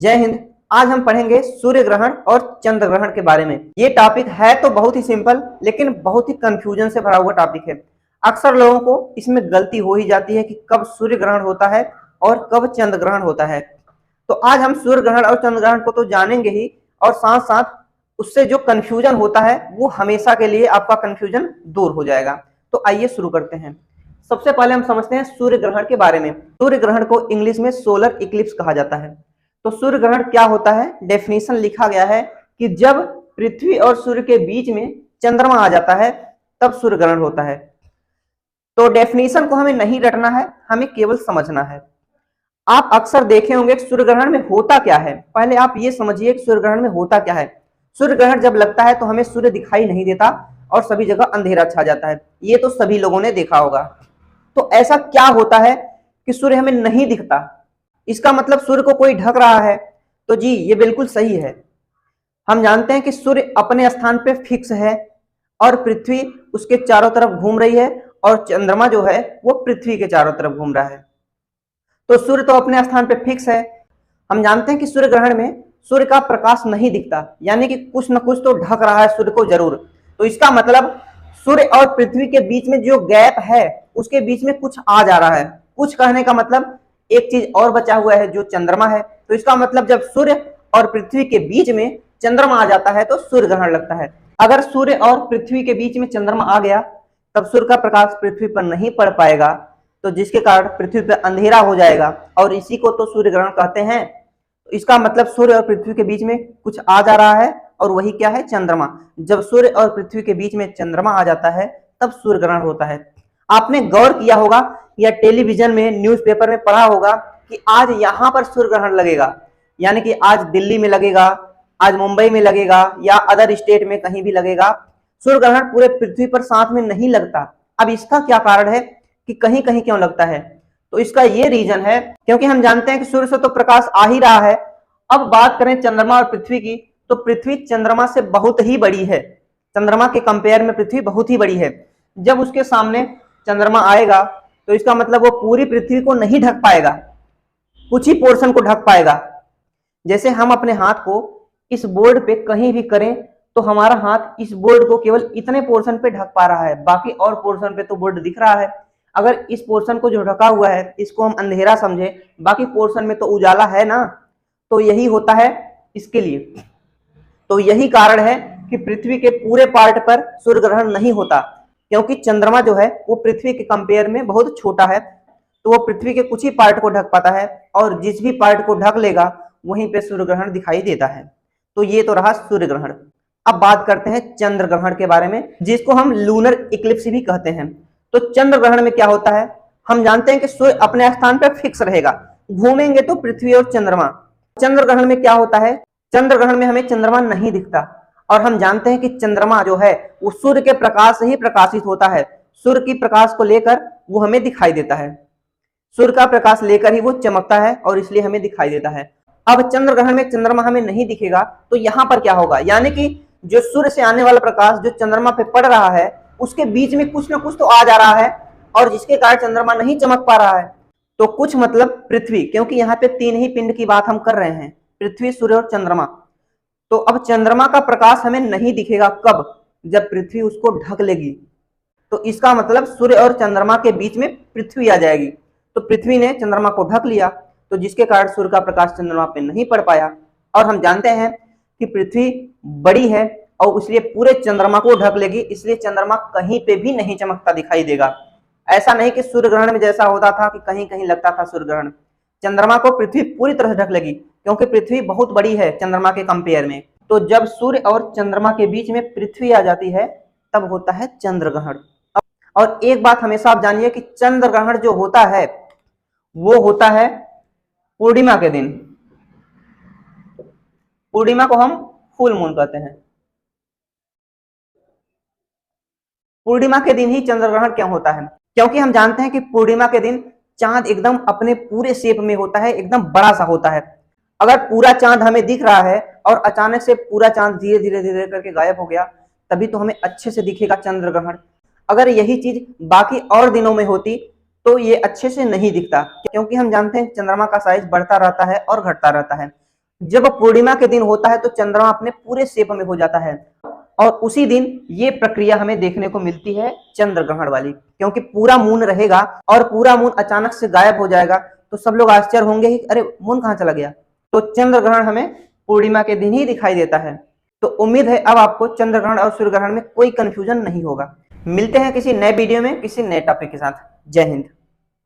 जय हिंद। आज हम पढ़ेंगे सूर्य ग्रहण और चंद्र ग्रहण के बारे में। ये टॉपिक है तो बहुत ही सिंपल, लेकिन बहुत ही कंफ्यूजन से भरा हुआ टॉपिक है। अक्सर लोगों को इसमें गलती हो ही जाती है कि कब सूर्य ग्रहण होता है और कब चंद्र ग्रहण होता है। तो आज हम सूर्य ग्रहण और चंद्र ग्रहण को तो जानेंगे ही, और साथ साथ उससे जो कंफ्यूजन होता है वो हमेशा के लिए आपका कंफ्यूजन दूर हो जाएगा। तो आइए शुरू करते हैं। सबसे पहले हम समझते हैं सूर्य ग्रहण के बारे में। सूर्य ग्रहण को इंग्लिश में सोलर इक्लिप्स कहा जाता है। तो सूर्य ग्रहण क्या होता है? डेफिनेशन लिखा गया है कि जब पृथ्वी और सूर्य के बीच में चंद्रमा आ जाता है तब सूर्य ग्रहण होता है। तो डेफिनेशन को हमें नहीं रटना है, हमें केवल समझना है। आप अक्सर देखे होंगे सूर्य ग्रहण में होता क्या है। पहले आप ये समझिए कि सूर्य ग्रहण में होता क्या है। सूर्य ग्रहण जब लगता है तो हमें सूर्य दिखाई नहीं देता और सभी जगह अंधेरा छा जाता है। ये तो सभी लोगों ने देखा होगा। तो ऐसा क्या होता है कि सूर्य हमें नहीं दिखता? इसका मतलब सूर्य को कोई ढक रहा है? तो जी, ये बिल्कुल सही है। हम जानते हैं कि सूर्य अपने स्थान पे फिक्स है और पृथ्वी उसके चारों तरफ घूम रही है, और चंद्रमा जो है वो पृथ्वी के चारों तरफ घूम रहा है। तो सूर्य तो अपने स्थान पे फिक्स है। हम जानते हैं कि सूर्य ग्रहण में सूर्य का प्रकाश नहीं दिखता, यानी कि कुछ न कुछ तो ढक रहा है सूर्य को जरूर। तो इसका मतलब सूर्य और पृथ्वी के बीच में जो गैप है उसके बीच में कुछ आ जा रहा है। कुछ कहने का मतलब एक चीज और बचा हुआ है जो चंद्रमा है। तो इसका मतलब जब सूर्य और पृथ्वी के बीच में चंद्रमा आ जाता है तो सूर्य ग्रहण लगता है। अगर सूर्य और पृथ्वी के बीच में चंद्रमा आ गया तब सूर्य का प्रकाश पृथ्वी पर नहीं पड़ पाएगा, तो जिसके कारण पृथ्वी पर अंधेरा हो जाएगा, और इसी को तो सूर्य ग्रहण कहते हैं। तो इसका मतलब सूर्य और पृथ्वी के बीच में कुछ आ जा रहा है, और वही क्या है? चंद्रमा। जब सूर्य और पृथ्वी के बीच में चंद्रमा आ जाता है तब सूर्य ग्रहण होता है। आपने गौर किया होगा या टेलीविजन में, न्यूज़पेपर में पढ़ा होगा कि आज यहां पर सूर्य ग्रहण लगेगा, यानी कि आज दिल्ली में लगेगा, आज मुंबई में लगेगा, या अदर स्टेट में कहीं भी लगेगा। सूर्य ग्रहण पूरे पृथ्वी पर साथ में नहीं लगता। अब इसका क्या कारण है कि कहीं कहीं क्यों लगता है? तो इसका ये रीजन है क्योंकि हम जानते हैं कि सूर्य से तो प्रकाश आ ही रहा है। अब बात करें चंद्रमा और पृथ्वी की, तो पृथ्वी चंद्रमा से बहुत ही बड़ी है। चंद्रमा के कंपेयर में पृथ्वी बहुत ही बड़ी है। जब उसके सामने चंद्रमा आएगा तो इसका मतलब वो पूरी पृथ्वी को नहीं ढक पाएगा, कुछ ही पोर्शन को ढक पाएगा। जैसे हम अपने हाथ को इस बोर्ड पे कहीं भी करें तो हमारा हाथ इस बोर्ड को केवल इतने पोर्शन पे ढक पा रहा है, बाकी और पोर्शन पे तो बोर्ड दिख रहा है। अगर इस पोर्शन को जो ढका हुआ है इसको हम अंधेरा समझे, बाकी पोर्शन में तो उजाला है ना। तो यही होता है इसके लिए। तो यही कारण है कि पृथ्वी के पूरे पार्ट पर सूर्य ग्रहण नहीं होता, क्योंकि चंद्रमा जो है वो पृथ्वी के कंपेयर में बहुत छोटा है। तो वो पृथ्वी के कुछ ही पार्ट को ढक पाता है, और जिस भी पार्ट को ढक लेगा वहीं पे सूर्य ग्रहण दिखाई देता है। तो ये तो रहा सूर्य ग्रहण। अब बात करते हैं चंद्र ग्रहण के बारे में, जिसको हम लूनर इक्लिप्स भी कहते हैं। तो चंद्र ग्रहण में क्या होता है? हम जानते हैं कि सूर्य अपने स्थान पर फिक्स रहेगा, घूमेंगे तो पृथ्वी और चंद्रमा। चंद्र ग्रहण में क्या होता है? चंद्र ग्रहण में हमें चंद्रमा नहीं दिखता, और हम जानते हैं कि चंद्रमा जो है वो सूर्य के प्रकाश से ही प्रकाशित होता है। सूर्य की प्रकाश को लेकर वो हमें दिखाई देता है। सूर्य का प्रकाश लेकर ही वो चमकता है और इसलिए हमें दिखाई देता है। अब चंद्र ग्रहण में चंद्रमा हमें नहीं दिखेगा तो यहाँ पर क्या होगा? यानी कि जो सूर्य से आने वाला प्रकाश जो चंद्रमा पे पड़ रहा है उसके बीच में कुछ ना कुछ तो आ जा रहा है, और जिसके कारण चंद्रमा नहीं चमक पा रहा है। तो कुछ मतलब पृथ्वी, क्योंकि यहाँ पे तीन ही पिंड की बात हम कर रहे हैं, पृथ्वी, सूर्य और चंद्रमा। तो अब चंद्रमा का प्रकाश हमें नहीं दिखेगा कब? जब पृथ्वी उसको ढक लेगी। तो इसका मतलब सूर्य और चंद्रमा के बीच में पृथ्वी आ जाएगी। तो पृथ्वी ने चंद्रमा को ढक लिया, तो जिसके कारण सूर्य का प्रकाश चंद्रमा पे नहीं पड़ पाया। और हम जानते हैं कि पृथ्वी बड़ी है और इसलिए पूरे चंद्रमा को ढक लेगी, इसलिए चंद्रमा कहीं पे भी नहीं चमकता दिखाई देगा। ऐसा नहीं कि सूर्य ग्रहण में जैसा होता था कि कहीं कहीं लगता था सूर्य ग्रहण। चंद्रमा को पृथ्वी पूरी तरह ढक लेगी, क्योंकि पृथ्वी बहुत बड़ी है चंद्रमा के कंपेयर में। तो जब सूर्य और चंद्रमा के बीच में पृथ्वी आ जाती है तब होता है चंद्र ग्रहण। और एक बात हमेशा आप जानिए कि चंद्र ग्रहण जो होता है वो होता है पूर्णिमा के दिन। पूर्णिमा को हम फुल मून कहते हैं। पूर्णिमा के दिन ही चंद्र ग्रहण क्यों होता है? क्योंकि हम जानते हैं कि पूर्णिमा के दिन चांद एकदम अपने पूरे शेप में होता है, एकदम बड़ा सा होता है। अगर पूरा चांद हमें दिख रहा है और अचानक से पूरा चांद धीरे धीरे धीरे करके गायब हो गया, तभी तो हमें अच्छे से दिखेगा चंद्र ग्रहण। अगर यही चीज बाकी और दिनों में होती तो ये अच्छे से नहीं दिखता, क्योंकि हम जानते हैं चंद्रमा का साइज बढ़ता रहता है और घटता रहता है। जब पूर्णिमा के दिन होता है तो चंद्रमा अपने पूरे शेप में हो जाता है और उसी दिन ये प्रक्रिया हमें देखने को मिलती है चंद्र ग्रहण वाली, क्योंकि पूरा मून रहेगा और पूरा मून अचानक से गायब हो जाएगा तो सब लोग आश्चर्य होंगे कि अरे मून कहाँ चला गया। तो चंद्र ग्रहण हमें पूर्णिमा के दिन ही दिखाई देता है। तो उम्मीद है अब आपको चंद्र ग्रहण और सूर्य ग्रहण में कोई कंफ्यूजन नहीं होगा। मिलते हैं किसी नए वीडियो में किसी नए टॉपिक के साथ। जय हिंद।